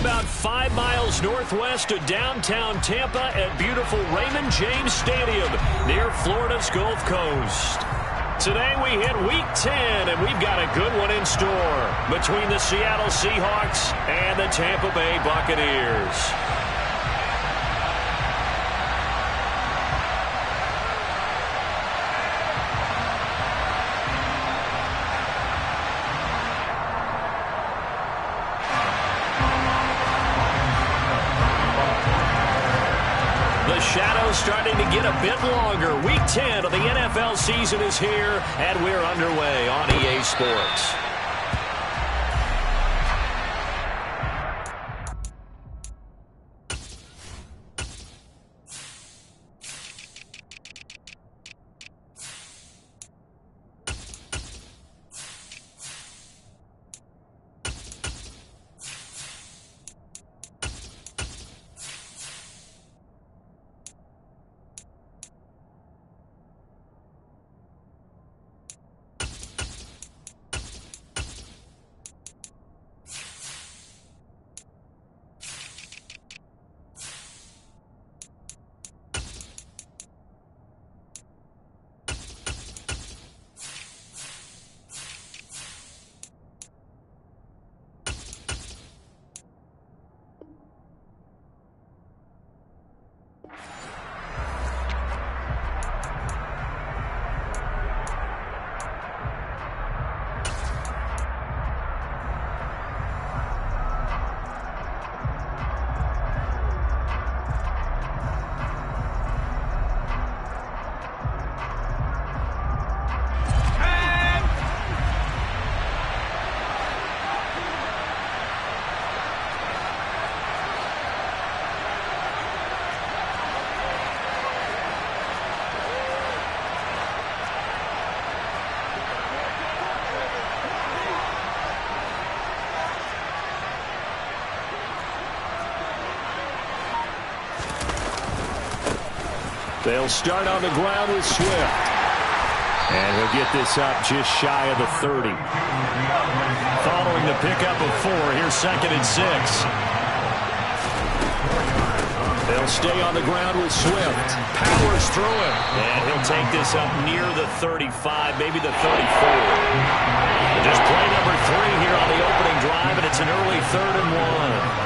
about 5 miles northwest of downtown Tampa at beautiful Raymond James Stadium near Florida's Gulf Coast. Today we hit Week 10, and we've got a good one in store between the Seattle Seahawks and the Tampa Bay Buccaneers. Shadow's starting to get a bit longer. Week 10 of the NFL season is here, and we're underway on EA Sports. They'll start on the ground with Swift. And he'll get this up just shy of the 30. Following the pickup of 4, here's 2nd and 6. They'll stay on the ground with Swift. Powers through him. And he'll take this up near the 35, maybe the 34. Just play number 3 here on the opening drive, and it's an early 3rd and 1.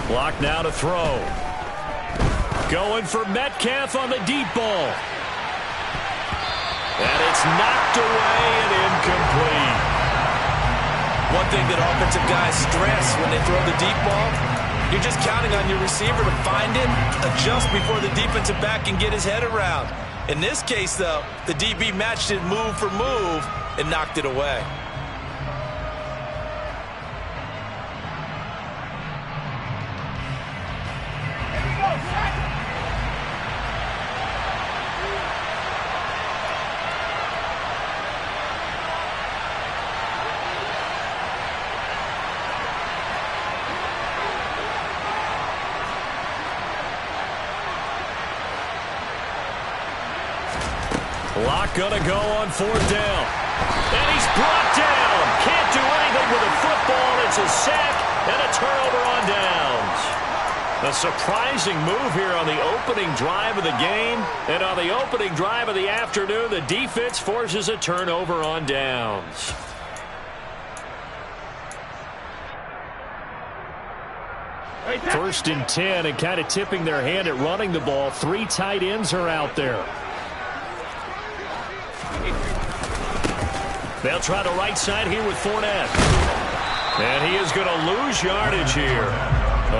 Block now to throw. Going for Metcalf on the deep ball. And it's knocked away and incomplete. One thing that offensive guys stress when they throw the deep ball, you're just counting on your receiver to find it, adjust before the defensive back can get his head around. In this case, though, the DB matched it move for move and knocked it away. Lock gonna go on 4th down. And he's brought down. Can't do anything with a football. It's a sack and a turnover on downs. A surprising move here on the opening drive of the game. And on the opening drive of the afternoon, the defense forces a turnover on downs. First and 10, and kind of tipping their hand at running the ball. 3 tight ends are out there. They'll try the right side here with Fournette. And he is going to lose yardage here.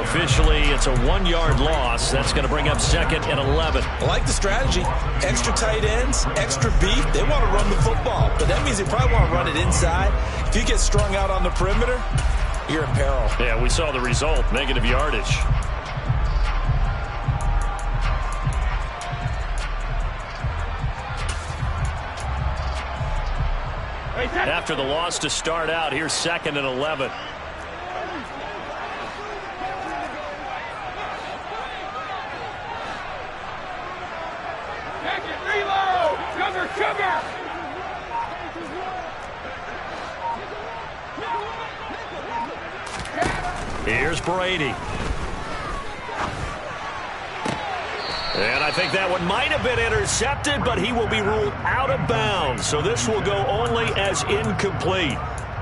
Officially, it's a 1-yard loss. That's going to bring up 2nd and 11. I like the strategy. Extra tight ends, extra beef. They want to run the football, but that means they probably want to run it inside. If you get strung out on the perimeter, you're in peril. Yeah, we saw the result, negative yardage. After the loss to start out, here's 2nd and 11. Reload! Cover, cover! Here's Brady. And I think that one might have been intercepted, but he will be ruled out of bounds. So this will go only as incomplete.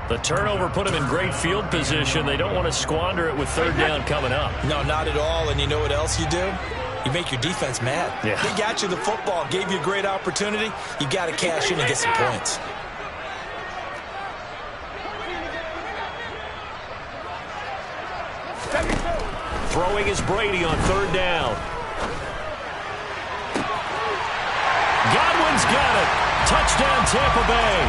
The turnover put him in great field position. They don't want to squander it with third down coming up. No, not at all. And you know what else you do? You make your defense mad. Yeah. They got you the football, gave you a great opportunity. You got to cash in and get some points. Throwing is Brady on third down. Godwin's got it. Touchdown, Tampa Bay.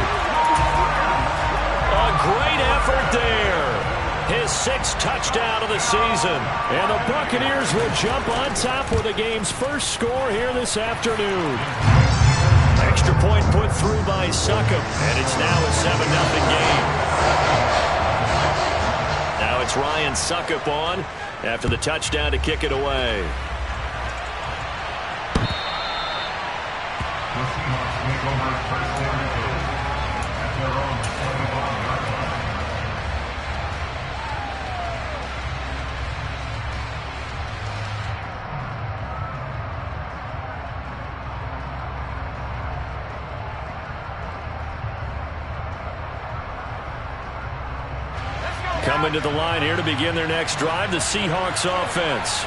A great effort there. His sixth touchdown of the season. And the Buccaneers will jump on top with the game's first score here this afternoon. Extra point put through by Succop. And it's now a 7-0 game. Now it's Ryan Succop on after the touchdown to kick it away. Coming to the line here to begin their next drive, the Seahawks offense.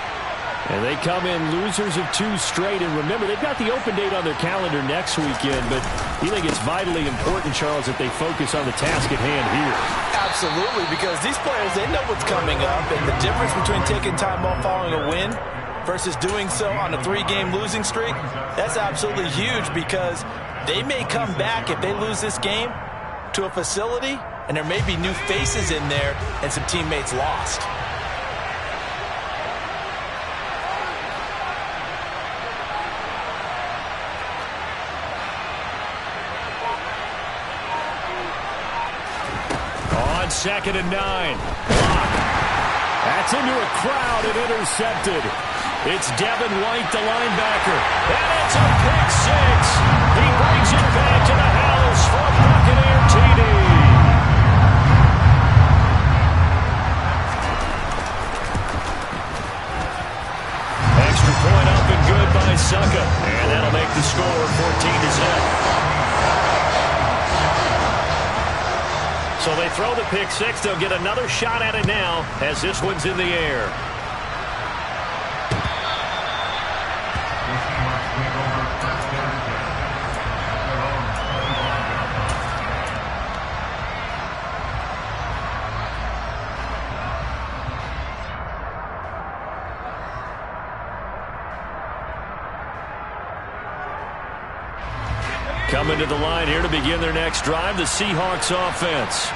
And they come in losers of 2 straight. And remember, they've got the open date on their calendar next weekend, but you think it's vitally important, Charles, that they focus on the task at hand here. Absolutely, because these players, they know what's coming up, and the difference between taking time off following a win versus doing so on a 3-game losing streak, that's absolutely huge, because they may come back if they lose this game to a facility, and there may be new faces in there and some teammates lost. On 2nd and 9. That's into a crowd and intercepted. It's Devin White, the linebacker. And it's a pick 6. He brings it back to the house for a Buccaneer TD. Extra point up and good by Succop. And that'll make the score 14-0. So they throw the pick 6. They'll get another shot at it now as this one's in the air. Coming to the line here to begin their next drive, the Seahawks offense.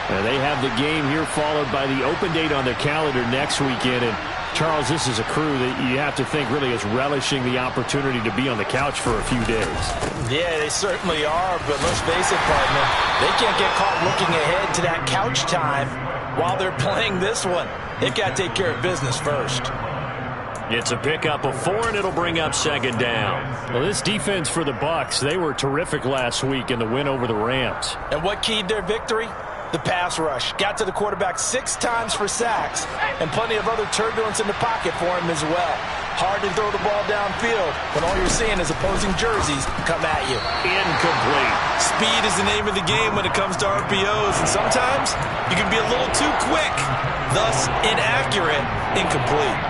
And they have the game here followed by the open date on their calendar next weekend. And, Charles, this is a crew that you have to think really is relishing the opportunity to be on the couch for a few days. Yeah, they certainly are, but let's face it, partner, they can't get caught looking ahead to that couch time while they're playing this one. They've got to take care of business first. It's a pickup of 4, and it'll bring up 2nd down. Well, this defense for the Bucs, they were terrific last week in the win over the Rams. And what keyed their victory? The pass rush. Got to the quarterback 6 times for sacks, and plenty of other turbulence in the pocket for him as well. Hard to throw the ball downfield when all you're seeing is opposing jerseys come at you. Incomplete. Speed is the name of the game when it comes to RPOs, and sometimes you can be a little too quick, thus inaccurate, incomplete.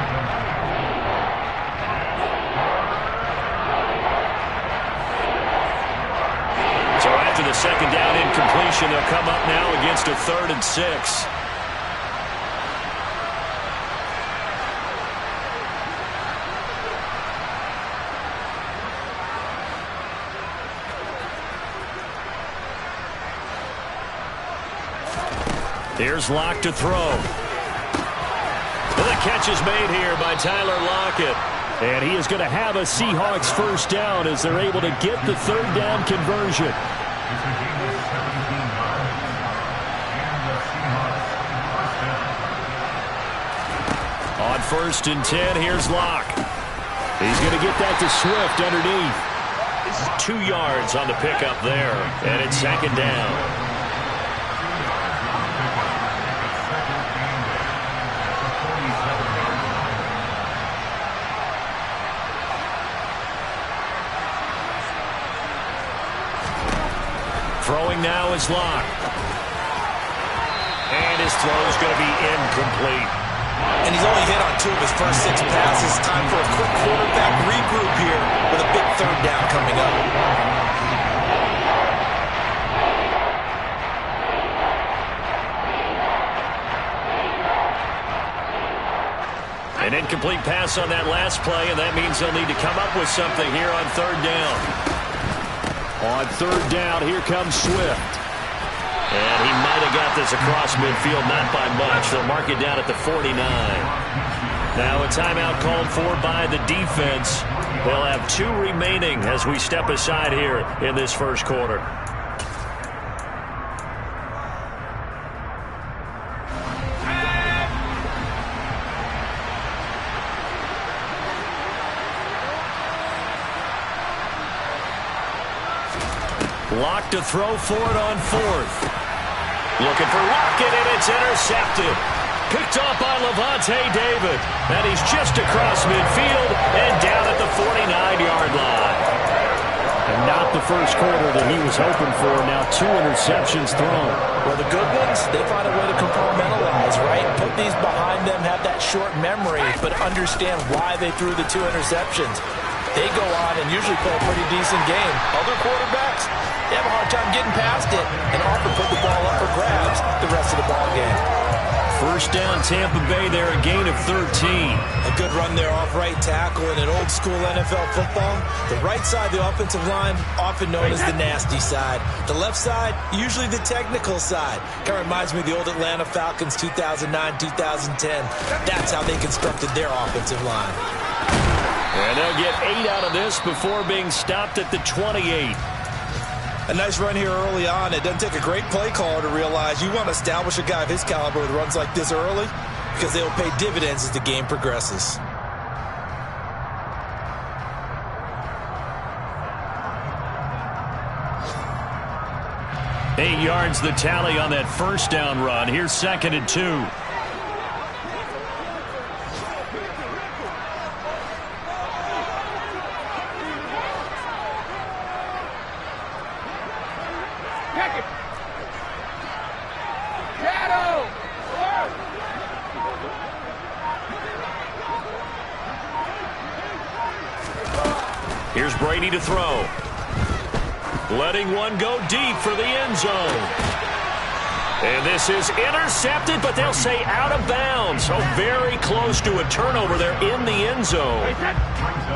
So after the 2nd down incompletion, they'll come up now against a 3rd and 6. Here's Locke to throw. And the catch is made here by Tyler Lockett. And he is going to have a Seahawks first down as they're able to get the 3rd down conversion. On 1st and 10, here's Locke. He's going to get that to Swift underneath. 2 yards on the pickup there, and it's second down. Throwing now is Locke. And his throw is going to be incomplete. And he's only hit on 2 of his first 6 passes. Time for a quick quarterback regroup here with a big third down coming up. An incomplete pass on that last play, and that means they'll need to come up with something here on third down. On third down, here comes Swift. And he might have got this across midfield, not by much. They'll mark it down at the 49. Now a timeout called for by the defense. They'll have 2 remaining as we step aside here in this first quarter. Locke to throw for it on 4th. Looking for Lockett, and it's intercepted. Picked off by Levante David. And he's just across midfield and down at the 49-yard line. And not the first quarter that he was hoping for. Now 2 interceptions thrown. Well, the good ones, they find a way to compartmentalize, right? Put these behind them, have that short memory, but understand why they threw the 2 interceptions. They go on and usually play a pretty decent game. Other quarterbacks, they have a hard time getting past it and often put the ball up for grabs the rest of the ball game. First down, Tampa Bay there, a gain of 13. A good run there off right tackle in an old school NFL football. The right side, the offensive line, often known as the nasty side. The left side, usually the technical side. Kind of reminds me of the old Atlanta Falcons 2009-2010. That's how they constructed their offensive line. And they'll get 8 out of this before being stopped at the 28. A nice run here early on. It doesn't take a great play caller to realize you want to establish a guy of his caliber with runs like this early because they will pay dividends as the game progresses. Eight yards the tally on that first down run. Here's 2nd and 2. Here's Brady to throw. Letting one go deep for the end zone. And this is intercepted, but they'll say out of bounds. So very close to a turnover there in the end zone.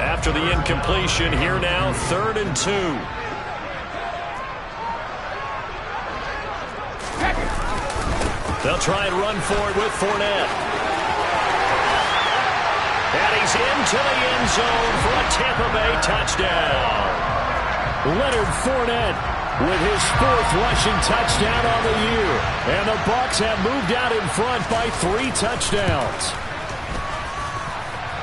After the incompletion, here now, 3rd and 2. They'll try and run for it with Fournette. And he's into the end zone for a Tampa Bay touchdown. Leonard Fournette with his 4th rushing touchdown on the year. And the Bucs have moved out in front by 3 touchdowns.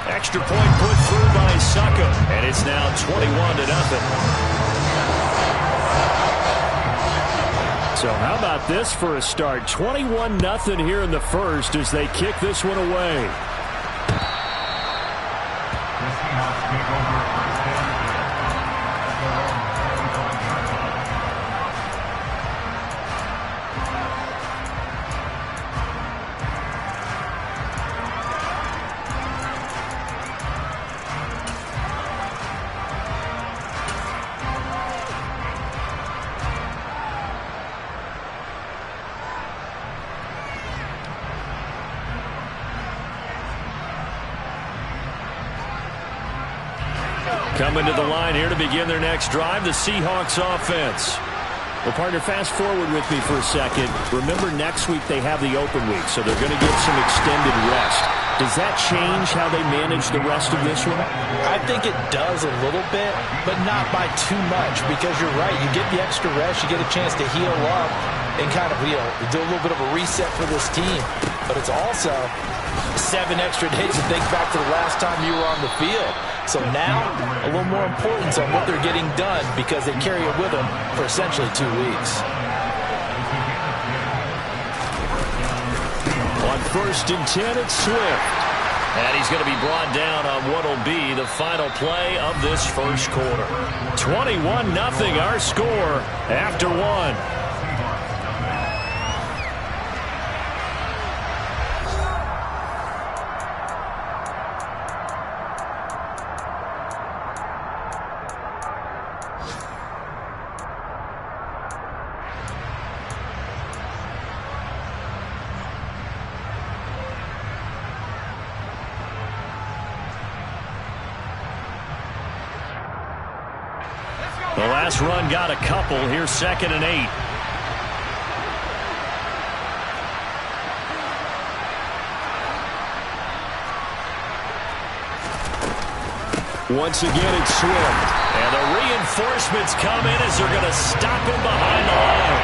Extra point put through by Succa. And it's now 21-0. So how about this for a start? 21-0 here in the first as they kick this one away. Coming to the line here to begin their next drive, the Seahawks offense. Well, partner, fast forward with me for a second. Remember, next week they have the open week, so they're going to get some extended rest. Does that change how they manage the rest of this one? I think it does a little bit, but not by too much, because you're right. You get the extra rest, you get a chance to heal up and kind of do a little bit of a reset for this team. But it's also 7 extra days to think back to the last time you were on the field. So now, a little more importance on what they're getting done because they carry it with them for essentially 2 weeks. On 1st and 10, it's Swift. And he's going to be brought down on what will be the final play of this first quarter. 21-0 our score after 1. The last run got a couple. Here's 2nd and 8. Once again, it's Swift. And the reinforcements come in as they're going to stop him behind the line.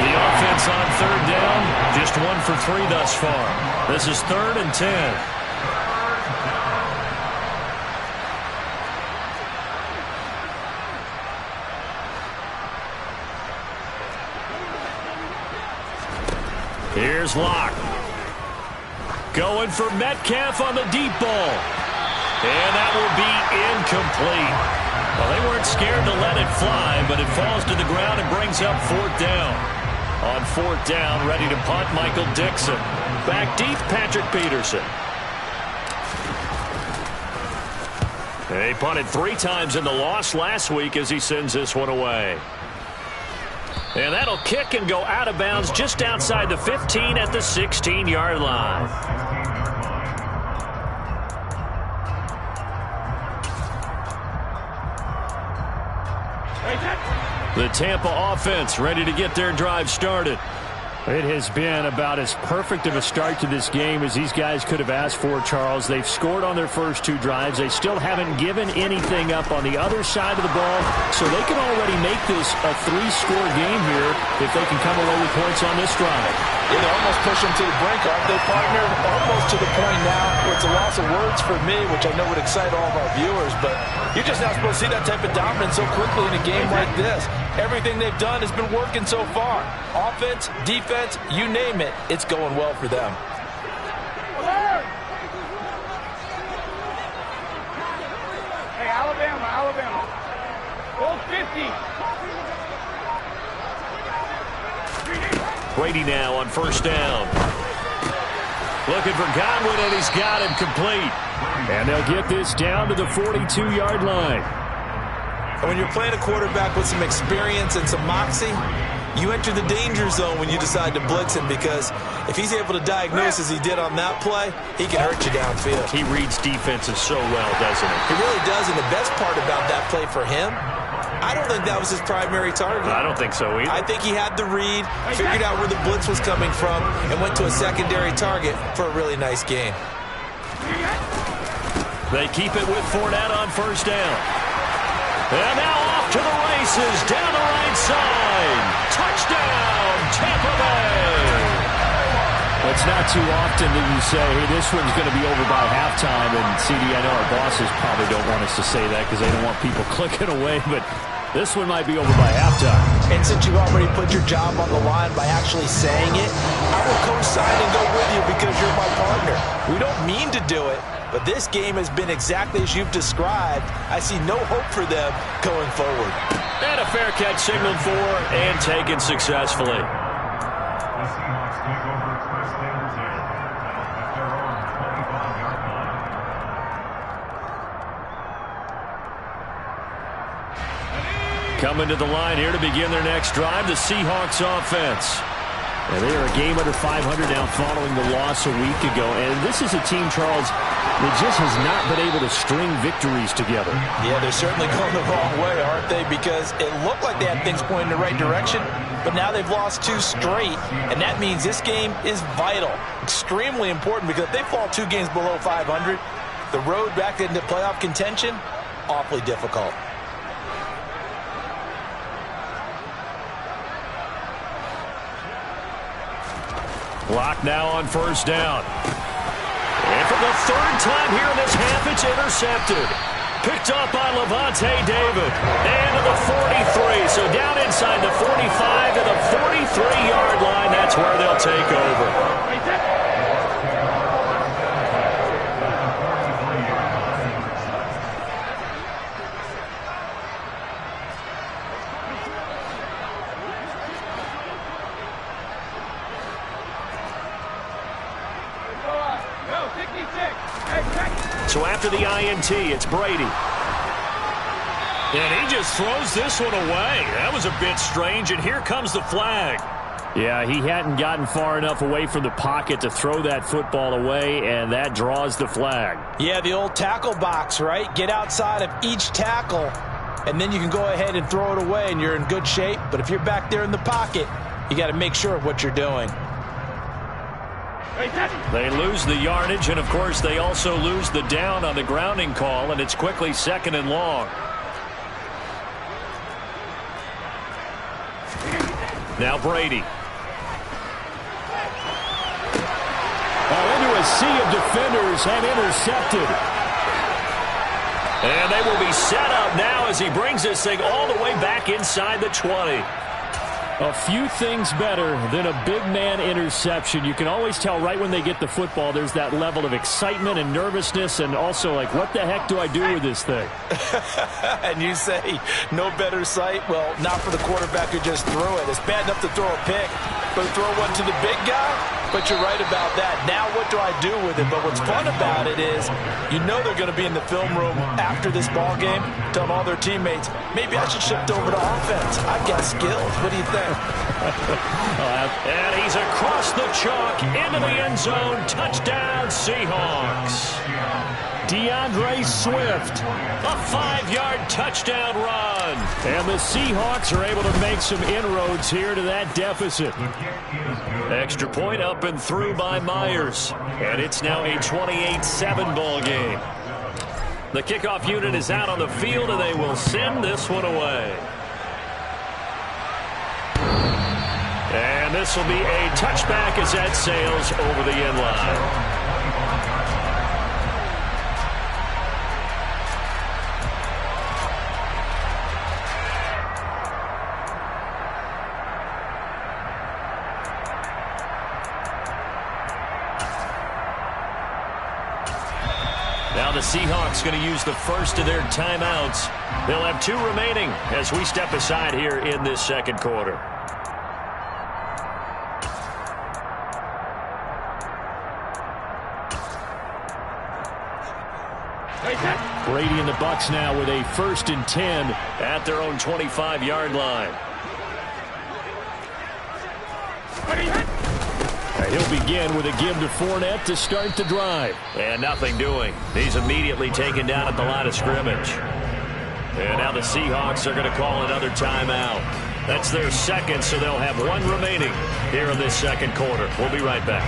The offense on 3rd down, just 1 for 3 thus far. This is 3rd and 10. Here's Locke. Going for Metcalf on the deep ball. And that will be incomplete. Well, they weren't scared to let it fly, but it falls to the ground and brings up 4th down. On 4th down, ready to punt, Michael Dixon. Back deep, Patrick Peterson. They punted 3 times in the loss last week as he sends this one away. And that'll kick and go out of bounds just outside the 15 at the 16-yard line. The Tampa offense ready to get their drive started. It has been about as perfect of a start to this game as these guys could have asked for, Charles. They've scored on their first 2 drives. They still haven't given anything up on the other side of the ball, so they can already make this a 3-score game here if they can come away with points on this drive. They almost push them to the brink, aren't they, partner? Almost to the point now where it's a loss of words for me, which I know would excite all of our viewers, but you're just not supposed to see that type of dominance so quickly in a game like this. Everything they've done has been working so far. Offense, defense, you name it, it's going well for them. Hey, Alabama. Goal 50. Brady now on 1st down. Looking for Godwin, and he's got him complete. And they'll get this down to the 42-yard line. And when you're playing a quarterback with some experience and some moxie, you enter the danger zone when you decide to blitz him, because if he's able to diagnose as he did on that play, he can hurt you downfield. He reads defenses so well, doesn't he? He really does, and the best part about that play for him, I don't think that was his primary target. I don't think so either. I think he had the read, figured out where the blitz was coming from, and went to a secondary target for a really nice gain. They keep it with Fournette on 1st down. And now off to the races, down the right side. Touchdown, Tampa Bay. It's not too often that you say, hey, this one's going to be over by halftime. And, CD, I know our bosses probably don't want us to say that because they don't want people clicking away, but this one might be over by halftime. And since you've already put your job on the line by actually saying it, I will co-sign and go with you because you're my partner. We don't mean to do it, but this game has been exactly as you've described. I see no hope for them going forward. And a fair catch signaled for and taken successfully. Coming to the line here to begin their next drive, the Seahawks offense. And they are a game under 500 now following the loss a week ago. And this is a team, Charles, that just has not been able to string victories together. Yeah, they're certainly going the wrong way, aren't they? Because it looked like they had things pointing in the right direction, but now they've lost 2 straight, and that means this game is vital, extremely important, because if they fall 2 games below 500, the road back into playoff contention, awfully difficult. Lock now on 1st down. And for the third time here in this half, it's intercepted. Picked up by Levante David. And to the 43. So down inside the 45 to the 43-yard line. That's where they'll take over. So after the INT, it's Brady. And he just throws this one away. That was a bit strange, and here comes the flag. Yeah, he hadn't gotten far enough away from the pocket to throw that football away, and that draws the flag. Yeah, the old tackle box, right? Get outside of each tackle, and then you can go ahead and throw it away, and you're in good shape. But if you're back there in the pocket, you got to make sure of what you're doing. They lose the yardage, and, of course, they also lose the down on the grounding call, and it's quickly 2nd and long. Now Brady. Into a sea of defenders and intercepted. And they will be set up now as he brings this thing all the way back inside the 20. A few things better than a big man interception. You can always tell right when they get the football, there's that level of excitement and nervousness, and also like, what the heck do I do with this thing? And you say, no better sight? Well, not for the quarterback who just threw it. It's bad enough to throw a pick, but throw one to the big guy? But you're right about that. Now what do I do with it? But what's fun about it is you know they're going to be in the film room after this ball game telling all their teammates, maybe I should shift over to offense. I've got skills. What do you think? And he's across the chalk into the end zone. Touchdown, Seahawks. DeAndre Swift. A 5-yard touchdown run. And the Seahawks are able to make some inroads here to that deficit. Extra point up and through by Myers. And it's now a 28-7 ball game. The kickoff unit is out on the field, and they will send this one away. And this will be a touchback as that sails over the end line. Now the Seahawks going to use the first of their timeouts. They'll have 2 remaining as we step aside here in this second quarter. Brady and the Bucs now with a 1st and 10 at their own 25-yard line. He'll begin with a give to Fournette to start the drive. And nothing doing. He's immediately taken down at the line of scrimmage. And now the Seahawks are going to call another timeout. That's their second, so they'll have 1 remaining here in this second quarter. We'll be right back.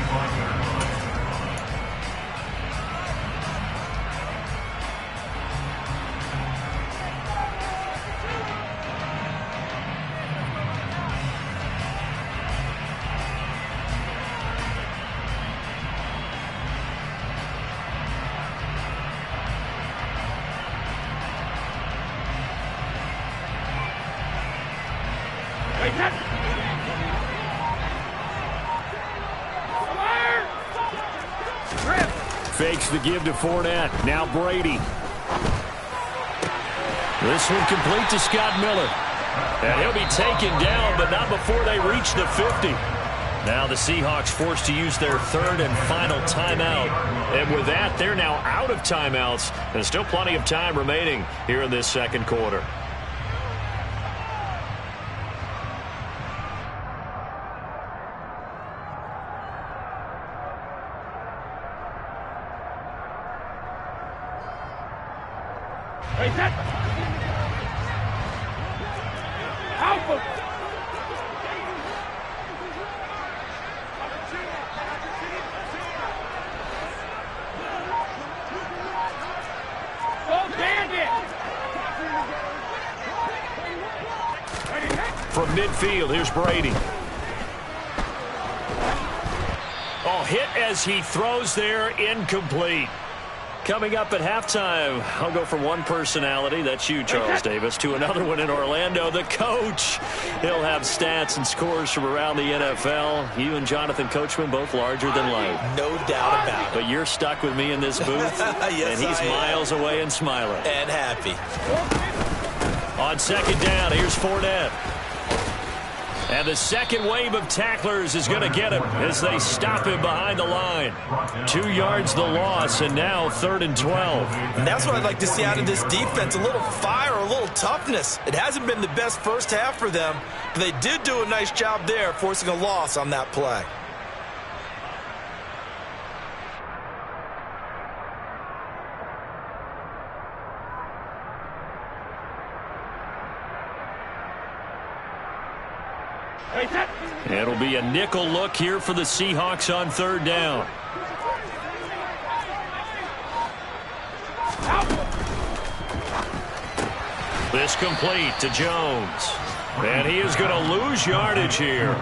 Fakes the give to Fournette. Now Brady. This one complete to Scott Miller. And he'll be taken down, but not before they reach the 50. Now the Seahawks forced to use their 3rd and final timeout. And with that, they're now out of timeouts. And still plenty of time remaining here in this second quarter. From midfield, here's Brady. Oh, hit as he throws there, incomplete. Coming up at halftime, I'll go from one personality, that's you, Charles Davis, to another one in Orlando, the coach. He'll have stats and scores from around the NFL. You and Jonathan Coachman both larger than life. No doubt about it. But you're stuck with me in this booth, yes, and he's miles away and smiling. And happy. On second down, here's Fournette. And the second wave of tacklers is going to get him as they stop him behind the line. 2 yards the loss, and now 3rd and 12. And that's what I'd like to see out of this defense, a little fire, a little toughness. It hasn't been the best first half for them, but they did do a nice job there, forcing a loss on that play. It'll be a nickel look here for the Seahawks on 3rd down. This complete to Jones. And he is going to lose yardage here.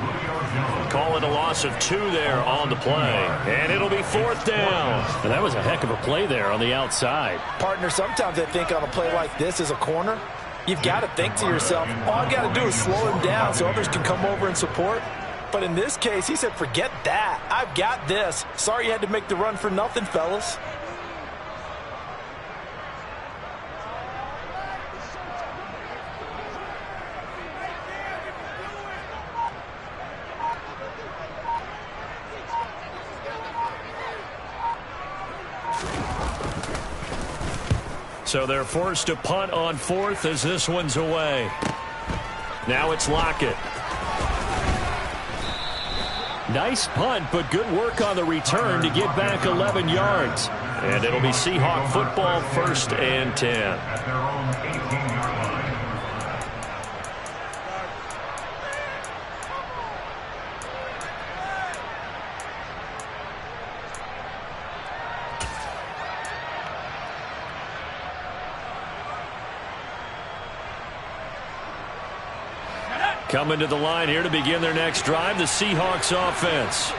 Call it a loss of 2 there on the play. And it'll be 4th down. And that was a heck of a play there on the outside. Partner, sometimes I think on a play like this as a corner, you've got to think to yourself, all I got to do is slow him down so others can come over and support. But in this case, he said, forget that. I've got this. Sorry you had to make the run for nothing, fellas. So they're forced to punt on 4th as this one's away. Now it's Lockett. Nice punt, but good work on the return to get back 11 yards. And it'll be Seahawk football, 1st and 10. Coming to the line here to begin their next drive, the Seahawks offense.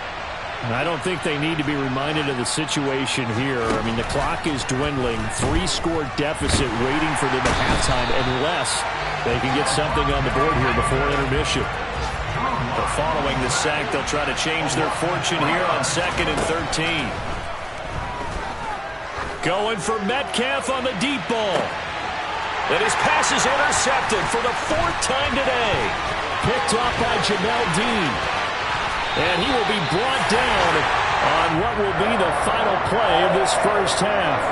I don't think they need to be reminded of the situation here. I mean, the clock is dwindling. 3-score deficit waiting for them at halftime unless they can get something on the board here before intermission. But following the sack, they'll try to change their fortune here on 2nd and 13. Going for Metcalf on the deep ball. And his pass is intercepted for the 4th time today. Picked off by Jamel Dean. And he will be brought down on what will be the final play of this first half.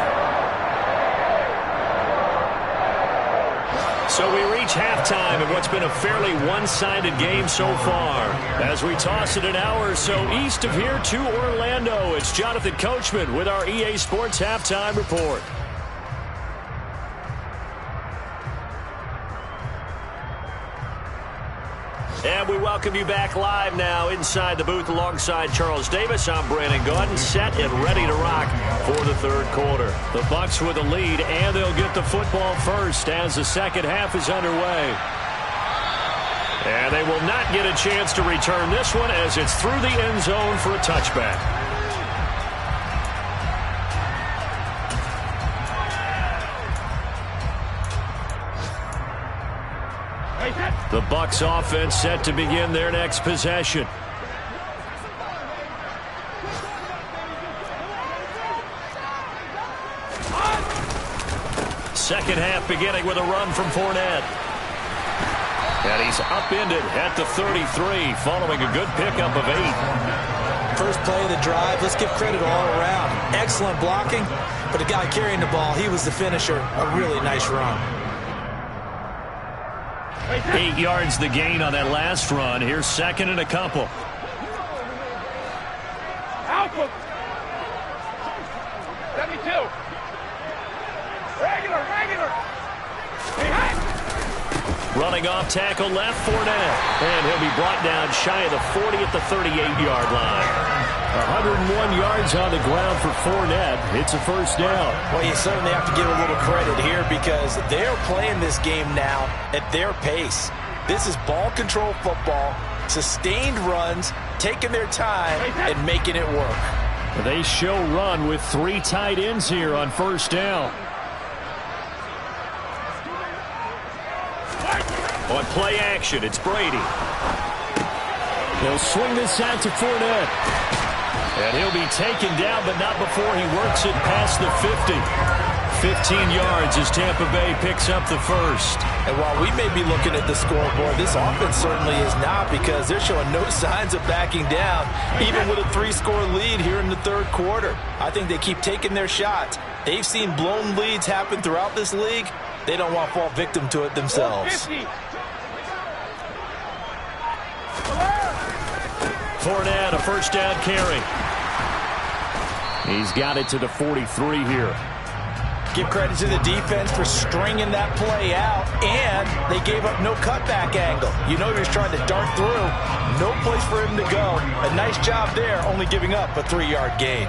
So we reach halftime in what's been a fairly one-sided game so far. As we toss it an hour or so east of here to Orlando, it's Jonathan Coachman with our EA Sports Halftime Report. And we welcome you back live now inside the booth alongside Charles Davis. I'm Brandon Gaudin, set and ready to rock for the 3rd quarter. The Bucs with a lead, and they'll get the football first as the second half is underway. And they will not get a chance to return this one as it's through the end zone for a touchback. The Bucs offense set to begin their next possession. Second half beginning with a run from Fournette. And he's upended at the 33 following a good pickup of 8. First play of the drive, let's give credit all around. Excellent blocking, but the guy carrying the ball, he was the finisher. A really nice run. 8 yards the gain on that last run. Here's 2nd and a couple. Alpha. 72. Regular. Hey. Running off tackle left, Fournette. And he'll be brought down shy of the 40 at the 38-yard line. 101 yards on the ground for Fournette. It's a first down. Well, you certainly have to give a little credit here because they're playing this game now at their pace. This is ball control football, sustained runs, taking their time and making it work. They show run with 3 tight ends here on first down. On play action, it's Brady. They'll swing this out to Fournette. And he'll be taken down, but not before he works it past the 50. 15 yards as Tampa Bay picks up the first. And while we may be looking at the scoreboard, this offense certainly is not, because they're showing no signs of backing down, even with a 3-score lead here in the third quarter. I think they keep taking their shots. They've seen blown leads happen throughout this league. They don't want to fall victim to it themselves. Fournette, a first down carry. He's got it to the 43 here. Give credit to the defense for stringing that play out, and they gave up no cutback angle. You know he was trying to dart through. No place for him to go. A nice job there, only giving up a 3-yard gain.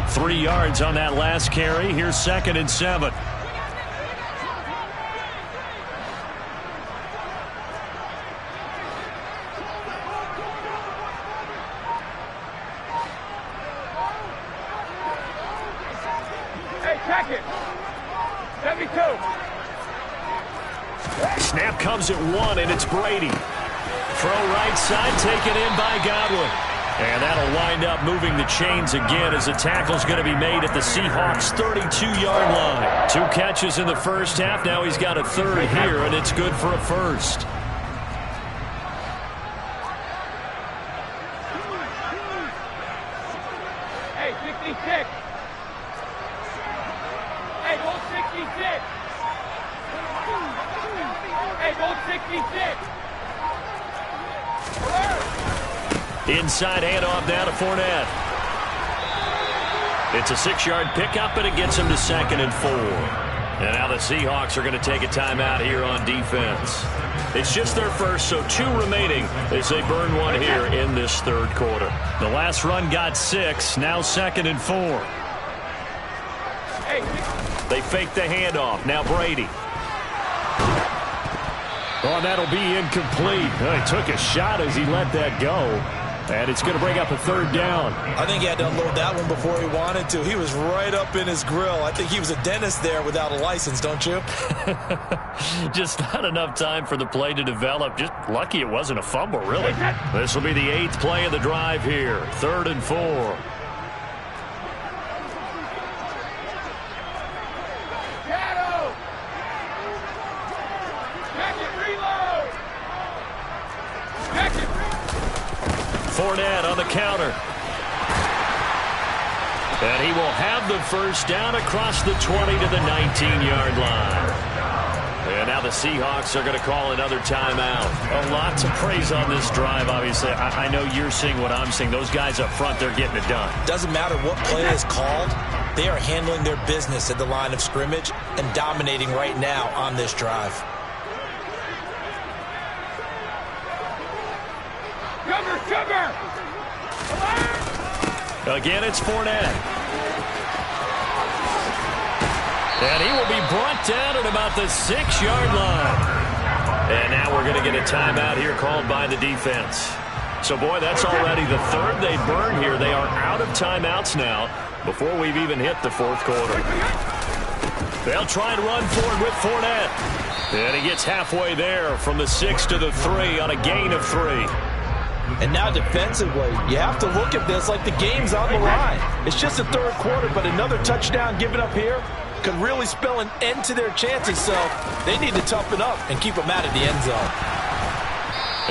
Three yards on that last carry. Here's 2nd and 7. Snap comes at 1, and it's Brady. Throw right side, taken in by Godwin. And that'll wind up moving the chains again as the tackle's going to be made at the Seahawks' 32-yard line. 2 catches in the first half. Now he's got a third here, and it's good for a first. Hey, 66. Hey, go 66. Hey, go 66. Inside handoff now to Fournette. It's a 6-yard pickup, and it gets him to 2nd and 4. And now the Seahawks are going to take a timeout here on defense. It's just their first, so 2 remaining as they burn 1 here in this third quarter. The last run got 6, now 2nd and 4. They fake the handoff. Now Brady. Oh, that'll be incomplete. He took a shot as he let that go. And it's going to bring up a 3rd down. I think he had to unload that one before he wanted to. He was right up in his grill. I think he was a dentist there without a license, don't you? Just not enough time for the play to develop. Just lucky it wasn't a fumble, really. This will be the 8th play of the drive here. 3rd and 4. Fournette on the counter. And he will have the first down across the 20 to the 19-yard line. And now the Seahawks are going to call another timeout. A lot to praise on this drive, obviously. I know you're seeing what I'm seeing. Those guys up front, they're getting it done. Doesn't matter what play is called. They are handling their business at the line of scrimmage and dominating right now on this drive. Sugar! Again, it's Fournette. And he will be brought down at about the 6-yard line. And now we're going to get a timeout here called by the defense. So, boy, that's already the 3rd they burn here. They are out of timeouts now before we've even hit the 4th quarter. They'll try and run forward with Fournette. And he gets halfway there from the 6 to the 3 on a gain of 3. And now defensively, you have to look at this like the game's on the line. It's just the 3rd quarter, but another touchdown given up here could really spell an end to their chances. So they need to toughen up and keep them out of the end zone.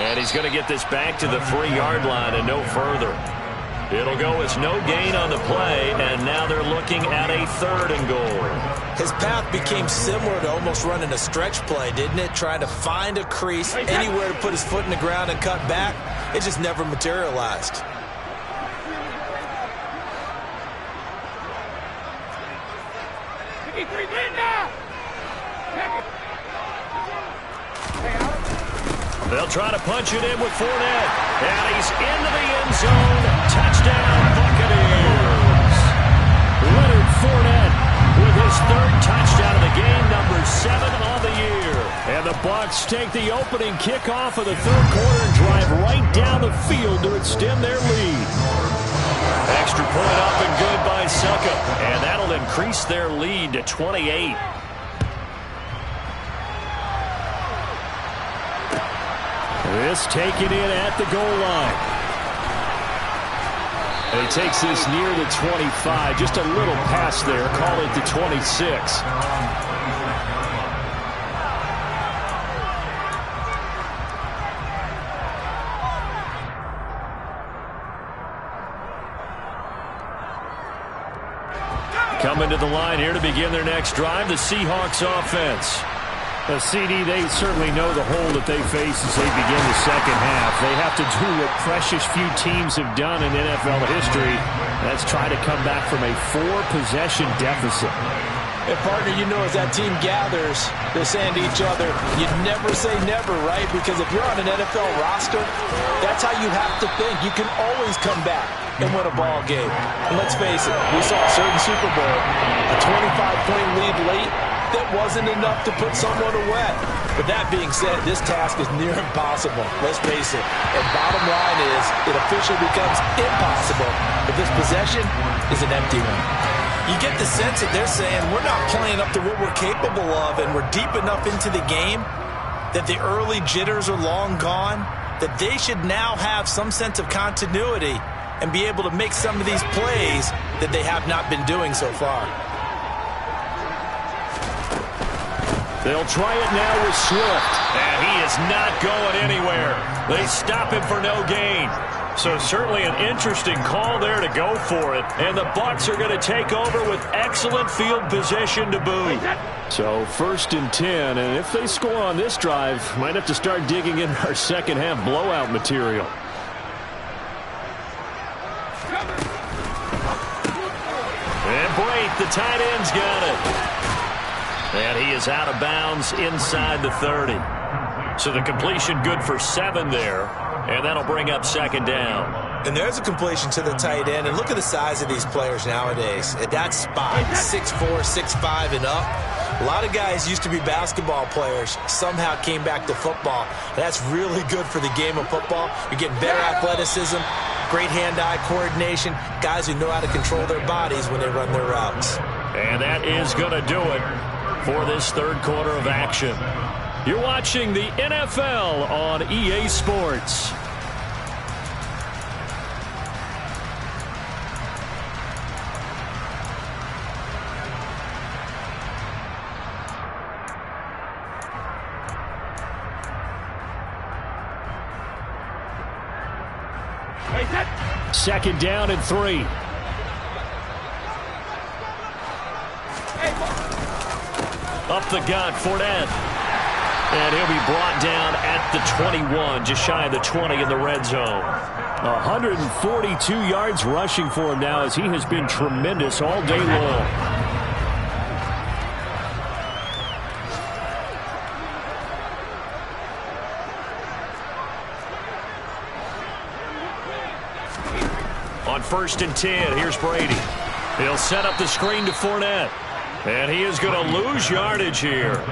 And he's going to get this back to the 3-yard line and no further. It'll go as no gain on the play, and now they're looking at a 3rd and goal. His path became similar to almost running a stretch play, didn't it? Trying to find a crease, anywhere to put his foot in the ground and cut back. It just never materialized. They'll try to punch it in with Fournette. And he's into the end zone. Touchdown, Buccaneers. Leonard Fournette his third touchdown of the game, number 7 on the year. And the Bucs take the opening kickoff of the third quarter and drive right down the field to extend their lead. Extra point up and good by Succop. And that'll increase their lead to 28. This taken in at the goal line. And he takes this near the 25. Just a little pass there. Call it the 26. Coming to the line here to begin their next drive, the Seahawks offense. The CD, they certainly know the hole that they face as they begin the second half. They have to do what precious few teams have done in NFL history. That's try to come back from a 4-possession deficit. And, partner, you know, as that team gathers, they're saying to each other, you never say never, right? Because if you're on an NFL roster, that's how you have to think. You can always come back and win a ball game. And let's face it, we saw a certain Super Bowl, a 25-point lead late, that wasn't enough to put someone away. But that being said, this task is near impossible. Let's face it. And bottom line is, it officially becomes impossible if this possession is an empty one. You get the sense that they're saying, we're not playing up to what we're capable of, and we're deep enough into the game that the early jitters are long gone, that they should now have some sense of continuity and be able to make some of these plays that they have not been doing so far. They'll try it now with Swift. And he is not going anywhere. They stop him for no gain. So certainly an interesting call there to go for it. And the Bucs are going to take over with excellent field position to boot. So 1st and 10. And if they score on this drive, might have to start digging in our second half blowout material. And Brate, the tight end's got it. And he is out of bounds inside the 30. So the completion good for 7 there. And that'll bring up second down. And there's a completion to the tight end. And look at the size of these players nowadays. At that spot, 6'4", 6'5", and up. A lot of guys used to be basketball players, somehow came back to football. That's really good for the game of football. You're getting better athleticism, great hand-eye coordination, guys who know how to control their bodies when they run their routes. And that is going to do it for this third quarter of action. You're watching the NFL on EA Sports. Second down and 3. Up the gut, Fournette. And he'll be brought down at the 21, just shy of the 20 in the red zone. 142 yards rushing for him now as he has been tremendous all day long. On 1st and 10, here's Brady. He'll set up the screen to Fournette. And he is going to lose yardage here.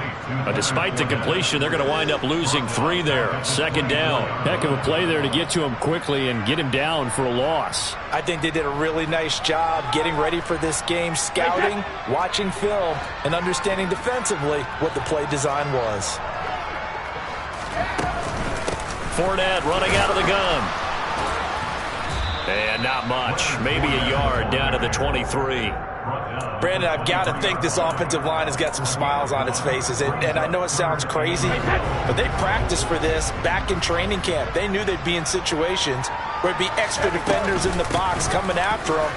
Despite the completion, they're going to wind up losing 3 there. Second down. Heck of a play there to get to him quickly and get him down for a loss. I think they did a really nice job getting ready for this game, scouting, watching film, and understanding defensively what the play design was. Fournette running out of the gun. And not much. Maybe a yard down to the 23. Brandon, I've got to think this offensive line has got some smiles on its faces. And I know it sounds crazy, but they practiced for this back in training camp. They knew they'd be in situations where it'd be extra defenders in the box coming after them,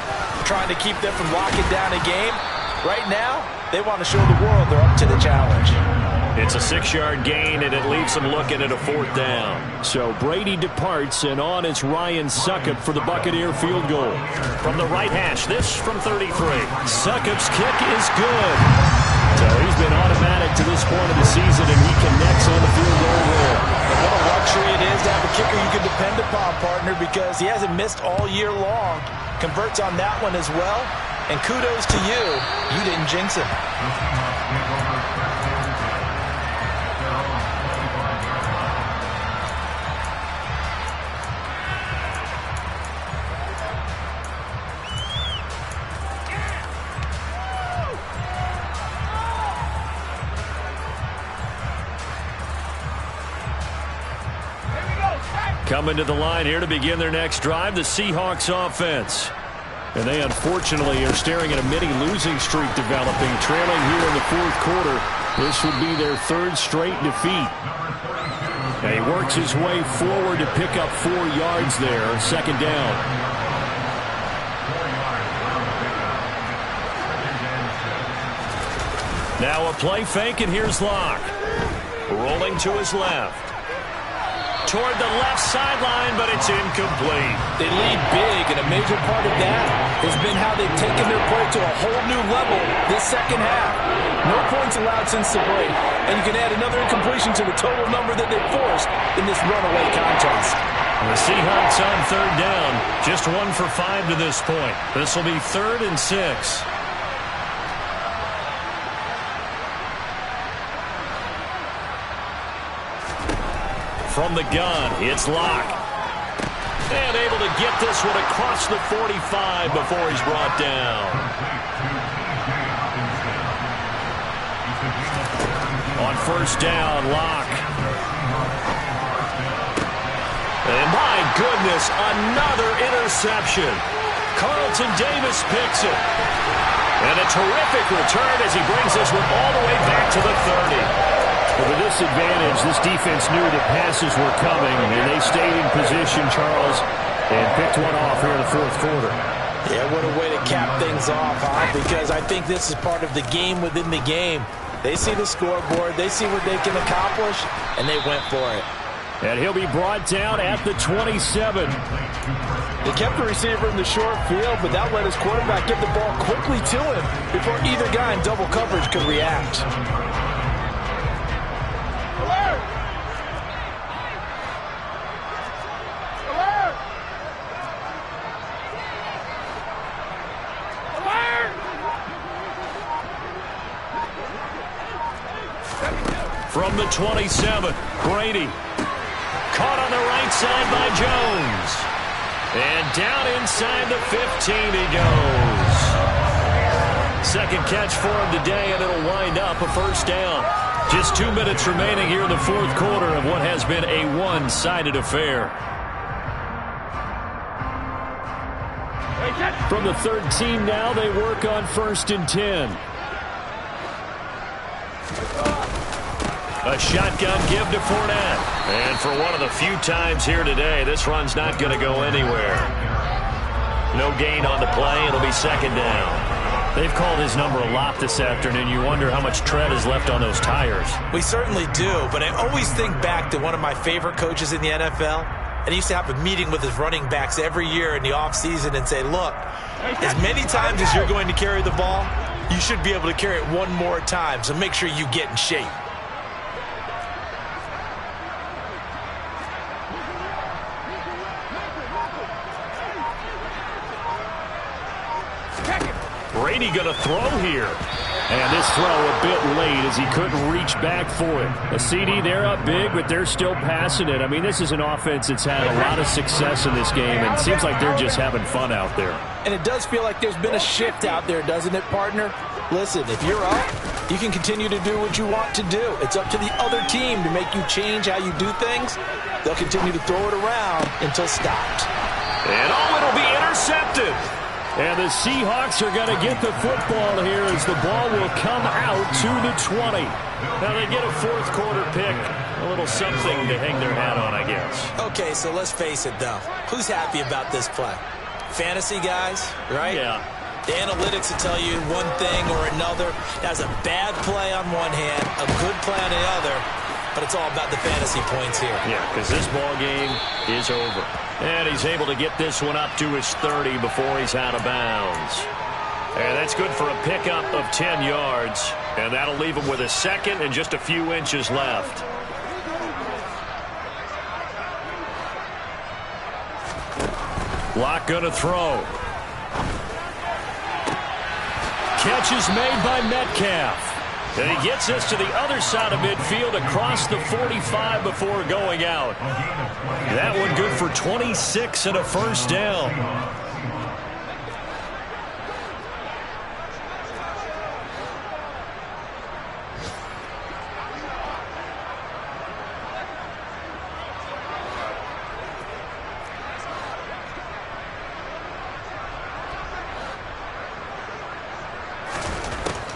trying to keep them from locking down a game. Right now, they want to show the world they're up to the challenge. It's a 6-yard gain, and it leaves them looking at a 4th down. So Brady departs, and on it's Ryan Succop for the Buccaneer field goal. From the right hash, this from 33. Succop's kick is good. So he's been automatic to this point of the season, and he connects on the field goal roll. What a luxury it is to have a kicker you can depend upon, partner, because he hasn't missed all year long. Converts on that one as well. And kudos to you. You didn't jinx him. Coming to the line here to begin their next drive, the Seahawks offense. And they unfortunately are staring at a mini-losing streak developing, trailing here in the fourth quarter. This would be their third straight defeat. And he works his way forward to pick up 4 yards there, second down. Now a play fake, and here's Locke. Rolling to his left. Toward the left sideline, but it's incomplete. They lead big, and a major part of that has been how they've taken their play to a whole new level this second half. No points allowed since the break, and you can add another incompletion to the total number that they forced in this runaway contest. The Seahawks on third down, just 1 for 5 to this point. This will be 3rd and 6. From the gun, it's Locke. And able to get this one across the 45 before he's brought down. On first down, Locke. And my goodness, another interception. Carlton Davis picks it. And a terrific return as he brings this one all the way back to the 30. Well, with this advantage, this defense knew that passes were coming, and they stayed in position, Charles, and picked one off here in the fourth quarter. Yeah, what a way to cap things off, huh? Because I think this is part of the game within the game. They see the scoreboard, they see what they can accomplish, and they went for it. And he'll be brought down at the 27. They kept the receiver in the short field, but that let his quarterback get the ball quickly to him before either guy in double coverage could react. From the 27, Brady. Caught on the right side by Jones. And down inside the 15 he goes. Second catch for him today, and it'll wind up a first down. Just 2 minutes remaining here in the fourth quarter of what has been a one-sided affair. From the 13 now, they work on 1st and 10. A shotgun give to Fournette. And for one of the few times here today, this run's not going to go anywhere. No gain on the play. It'll be second down. They've called his number a lot this afternoon. You wonder how much tread is left on those tires. We certainly do, but I always think back to one of my favorite coaches in the NFL. And he used to have a meeting with his running backs every year in the offseason and say, look, as many times as you're going to carry the ball, you should be able to carry it one more time, so make sure you get in shape. Brady going to throw here. And this throw a bit late as he couldn't reach back for it. A CD, they're up big, but they're still passing it. I mean, this is an offense that's had a lot of success in this game, and it seems like they're just having fun out there. And it does feel like there's been a shift out there, doesn't it, partner? Listen, if you're up, you can continue to do what you want to do. It's up to the other team to make you change how you do things. They'll continue to throw it around until stopped. And it'll be intercepted. And the Seahawks are going to get the football here as the ball will come out to the 20. Now they get a fourth quarter pick. A little something to hang their hat on, I guess. Okay, so let's face it, though. Who's happy about this play? Fantasy guys, right? Yeah. The analytics will tell you one thing or another. That's a bad play on one hand, a good play on the other. But it's all about the fantasy points here. Yeah, because this ball game is over. And he's able to get this one up to his 30 before he's out of bounds. And that's good for a pickup of 10 yards. And that'll leave him with a second and just a few inches left. Locke going to throw. catch is made by Metcalf. And he gets us to the other side of midfield across the 45 before going out. That one good for 26 and a first down.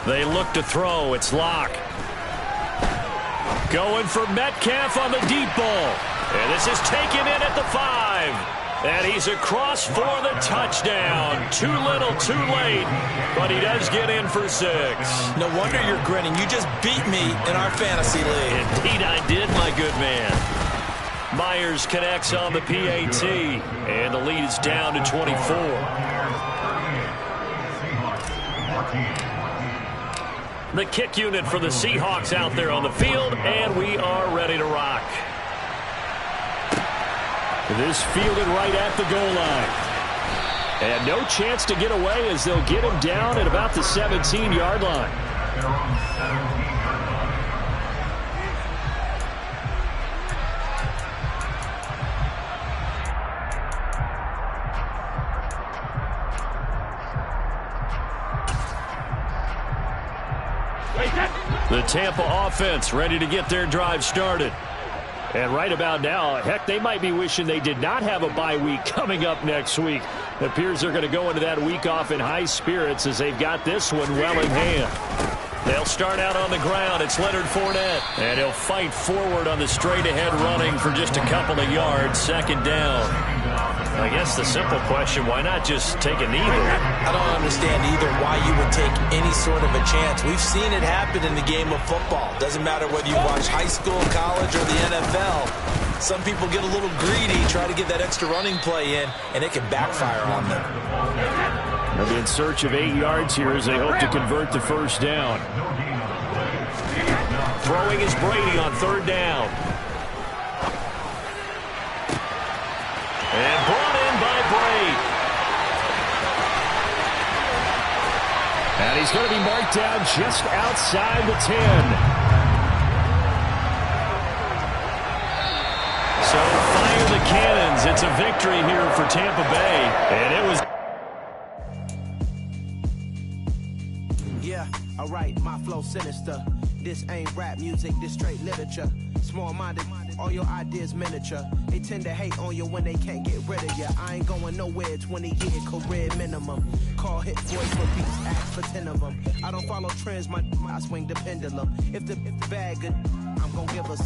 They look to throw. It's Locke. Going for Metcalf on the deep ball. And this is taken in at the 5. And he's across for the touchdown. Too little, too late. But he does get in for 6. No wonder you're grinning. You just beat me in our fantasy league. Indeed I did, my good man. Myers connects on the PAT. And the lead is down to 24. The kick unit for the Seahawks out there on the field, and we are ready to rock. This fielded right at the goal line. And no chance to get away as they'll get him down at about the 17-yard line. The Tampa offense ready to get their drive started. And right about now, heck, they might be wishing they did not have a bye week coming up next week. It appears they're going to go into that week off in high spirits as they've got this one well in hand. They'll start out on the ground. It's Leonard Fournette. And he'll fight forward on the straight-ahead running for just a couple of yards. Second down. I guess the simple question, why not just take a knee there? I don't understand either why you would take any sort of a chance. We've seen it happen in the game of football. Doesn't matter whether you watch high school, college, or the NFL. Some people get a little greedy, try to get that extra running play in, and it can backfire on them. They'll be in search of 8 yards here as they hope to convert the first down. Throwing is Brady on third down. And brought in by Brady. And he's going to be marked down just outside the 10. So fire the cannons. It's a victory here for Tampa Bay. And it was... Yeah, alright, my flow sinister. This ain't rap music, this straight literature. Small-minded, all your ideas miniature. They tend to hate on you when they can't get rid of you. I ain't going nowhere, 20-year career minimum. Call hit boys for beats, ask for 10 of them. I don't follow trends, I swing the pendulum. If the bag good, I'm gonna give us